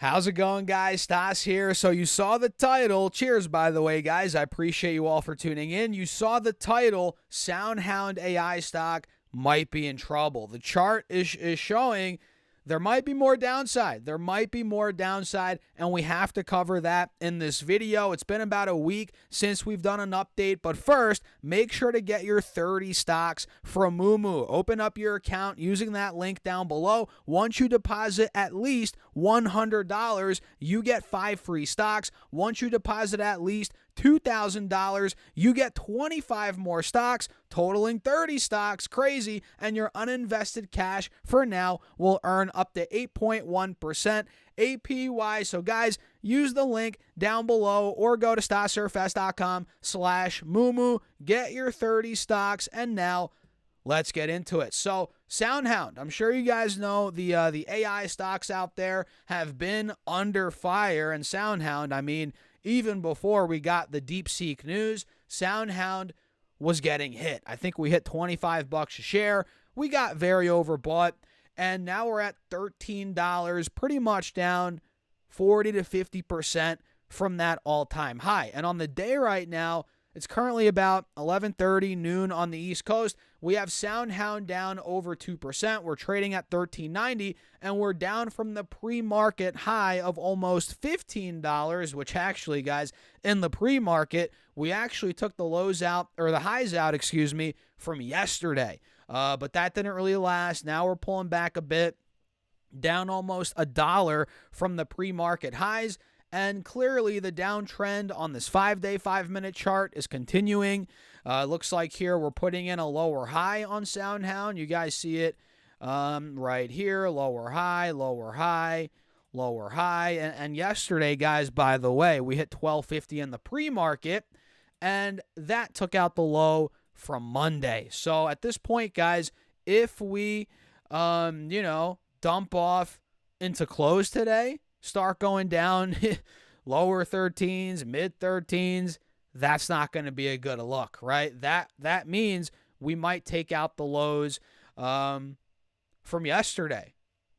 How's it going, guys? Stas here. So you saw the title. Cheers, by the way, guys. I appreciate you all for tuning in. You saw the title. Soundhound AI stock might be in trouble. The chart is showing there might be more downside. There might be more downside, and we have to cover that in this video. It's been about a week since we've done an update, but first, make sure to get your 30 stocks from Moomoo. Open up your account using that link down below. Once you deposit at least $100, you get 5 free stocks. Once you deposit at least $2,000, you get 25 more stocks, totaling 30 stocks. Crazy. And your uninvested cash for now will earn up to 8.1% APY. So guys, use the link down below or go to stasurfs.com/Moomoo. Get your 30 stocks, and now let's get into it. So Soundhound, I'm sure you guys know the AI stocks out there have been under fire, and Soundhound, I mean, even before we got the DeepSeek news, Soundhound was getting hit. I think we hit $25 a share. We got very overbought, and now we're at $13, pretty much down 40 to 50% from that all-time high. And on the day right now, it's currently about 11:30 noon on the East Coast. We have Soundhound down over 2%. We're trading at $13.90, and we're down from the pre-market high of almost $15, which actually, guys, in the pre-market, we actually took the lows out, or the highs out, excuse me, from yesterday. But that didn't really last. Now we're pulling back a bit, down almost $1 from the pre-market highs. And clearly the downtrend on this 5-day, 5-minute chart is continuing. Looks like here we're putting in a lower high on Soundhound. You guys see it right here, lower high, lower high, lower high. And yesterday, guys, by the way, we hit 1250 in the pre-market, and that took out the low from Monday. So at this point, guys, if we, dump off into close today, start going down lower 13s, mid 13s, that's not going to be a good look, right? That means we might take out the lows from yesterday,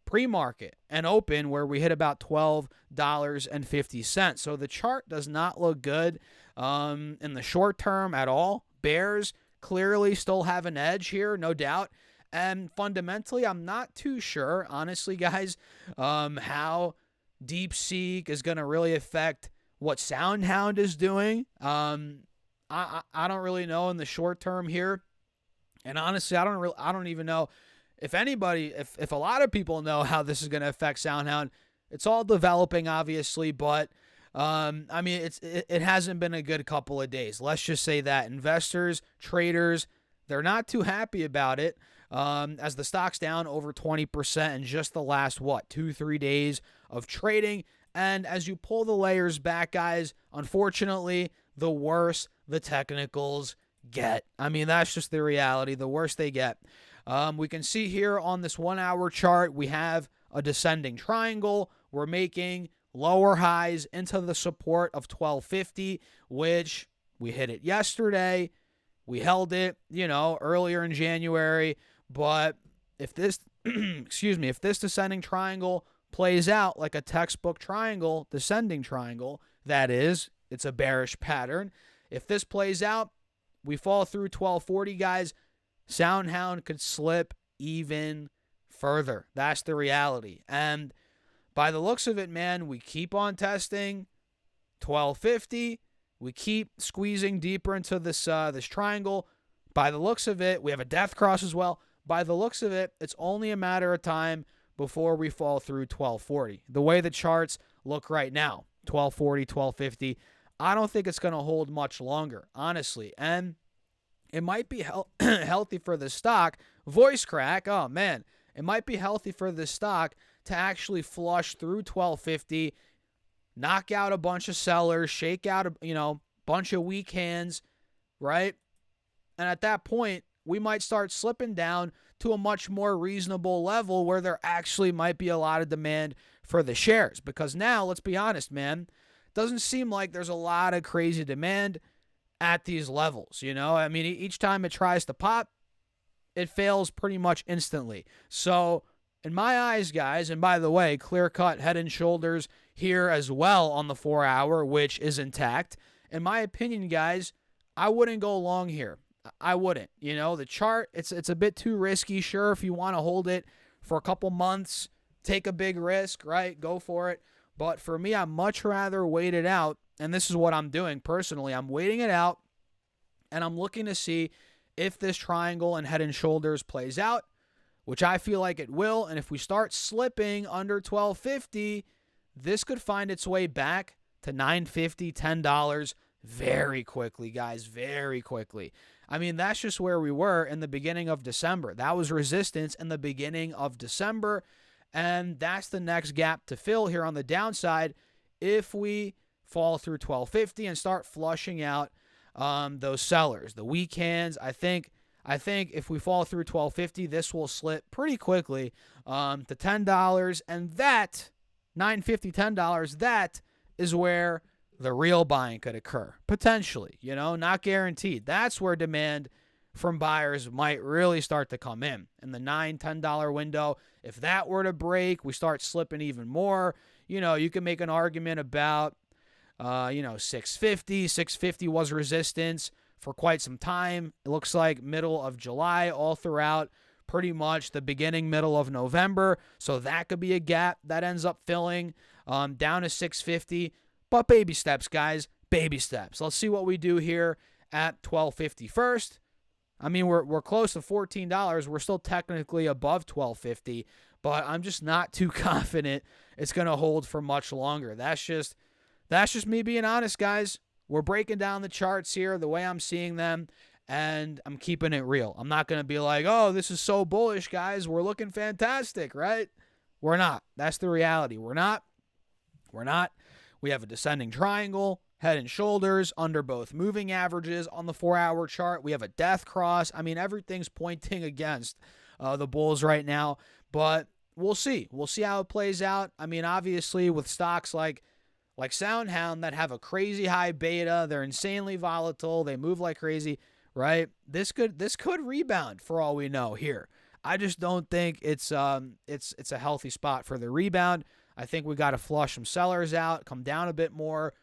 pre-market and open, where we hit about $12.50. So the chart does not look good in the short term at all. Bears clearly still have an edge here, no doubt. And fundamentally, I'm not too sure, honestly, guys, how DeepSeek is going to really affect what Soundhound is doing. I don't really know in the short term here, and honestly, I don't even know if anybody, if a lot of people know how this is going to affect Soundhound. It's all developing, obviously, but I mean, it hasn't been a good couple of days. Let's just say that investors, traders, they're not too happy about it. As the stock's down over 20% in just the last, 2-3 days of trading. And as you pull the layers back, guys, unfortunately, the worse the technicals get. I mean, that's just the reality. The worse they get. We can see here on this 1-hour chart, we have a descending triangle. We're making lower highs into the support of 1250, which we hit it yesterday. We held it, earlier in January. But if this, if this descending triangle plays out like a textbook triangle, descending triangle, that is, it's a bearish pattern. If this plays out, we fall through 1240, guys, Soundhound could slip even further. That's the reality. And by the looks of it, man, we keep on testing 1250. We keep squeezing deeper into this triangle. By the looks of it, we have a death cross as well. By the looks of it, it's only a matter of time before we fall through 1240. The way the charts look right now, 1240, 1250, I don't think it's going to hold much longer, honestly. And it might be healthy for the stock. Voice crack, oh man. It might be healthy for the stock to actually flush through 1250, knock out a bunch of sellers, shake out a bunch of weak hands, right? And at that point, we might start slipping down to a much more reasonable level where there actually might be a lot of demand for the shares. Because now, let's be honest, man, it doesn't seem like there's a lot of crazy demand at these levels. I mean, each time it tries to pop, it fails pretty much instantly. So in my eyes, guys, and by the way, clear cut head and shoulders here as well on the 4 hour, which is intact. In my opinion, guys, I wouldn't go long here. I wouldn't. You know, the chart, it's a bit too risky. Sure, if you want to hold it for a couple months, take a big risk, right? Go for it. But for me, I'd much rather wait it out. And this is what I'm doing personally. I'm waiting it out, and I'm looking to see if this triangle and head and shoulders plays out, which I feel like it will. And if we start slipping under 1250, this could find its way back to $9.50, $10 very quickly, guys, very quickly. I mean, that's just where we were in the beginning of December. That was resistance in the beginning of December, and that's the next gap to fill here on the downside if we fall through 1250 and start flushing out those sellers. The weak hands, I think if we fall through 1250, this will slip pretty quickly to $10, and that $9.50, $10, that is where the real buying could occur, potentially, you know, not guaranteed. That's where demand from buyers might really start to come in the $9, $10 window. If that were to break, we start slipping even more. You know, you can make an argument about, $6.50. $6.50 was resistance for quite some time. It looks like middle of July all throughout, pretty much the beginning, middle of November. So that could be a gap that ends up filling down to $6.50. But baby steps, guys, baby steps. Let's see what we do here at $12.50 first. I mean, we're close to $14. We're still technically above $12.50, but I'm just not too confident it's going to hold for much longer. That's just me being honest, guys. We're breaking down the charts here the way I'm seeing them, and I'm keeping it real. I'm not going to be like, oh, this is so bullish, guys. We're looking fantastic, right? We're not. That's the reality. We're not. We have a descending triangle, head and shoulders under both moving averages on the 4 hour chart. We have a death cross. I mean, everything's pointing against the bulls right now, but we'll see. We'll see how it plays out. I mean, obviously with stocks like Soundhound that have a crazy high beta, they're insanely volatile, they move like crazy, right? This could rebound for all we know here. I just don't think it's a healthy spot for the rebound. I think we got to flush some sellers out, come down a bit more,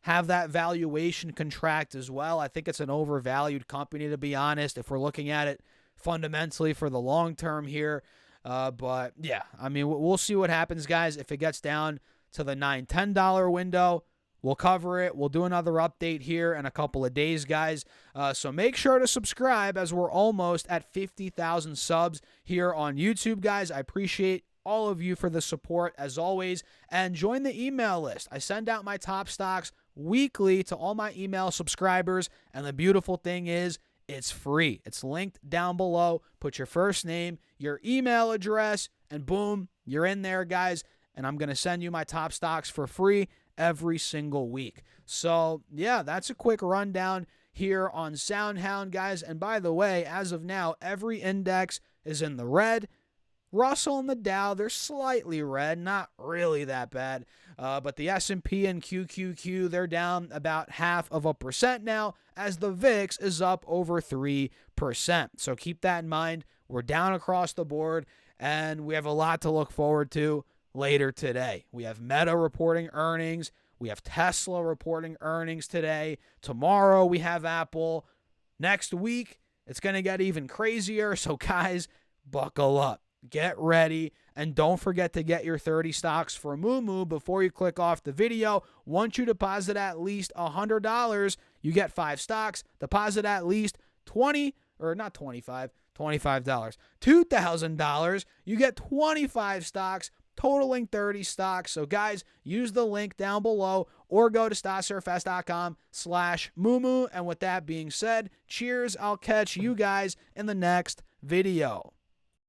have that valuation contract as well. I think it's an overvalued company, to be honest, if we're looking at it fundamentally for the long term here. But yeah, I mean, we'll see what happens, guys. If it gets down to the $9, $10 window, we'll cover it. We'll do another update here in a couple of days, guys. So make sure to subscribe as we're almost at 50,000 subs here on YouTube, guys. I appreciate all of you for the support as always, and join the email list. I send out my top stocks weekly to all my email subscribers, and the beautiful thing is it's free. It's linked down below. Put your first name, your email address, and boom, you're in there, guys, and I'm going to send you my top stocks for free every single week. So yeah, that's a quick rundown here on Soundhound, guys. And by the way, as of now, every index is in the red. Russell and the Dow, they're slightly red, not really that bad. But the S&P and QQQ, they're down about 0.5% now, as the VIX is up over 3%. So keep that in mind. We're down across the board, and we have a lot to look forward to later today. We have Meta reporting earnings. We have Tesla reporting earnings today. Tomorrow we have Apple. Next week, it's going to get even crazier. So guys, buckle up. Get ready, and don't forget to get your 30 stocks for Moo before you click off the video. Once you deposit at least $100, you get 5 stocks. Deposit at least $25, $2,000, you get 25 stocks, totaling 30 stocks. So guys, use the link down below or go to stocksurfest.com/Moo. And with that being said, cheers. I'll catch you guys in the next video.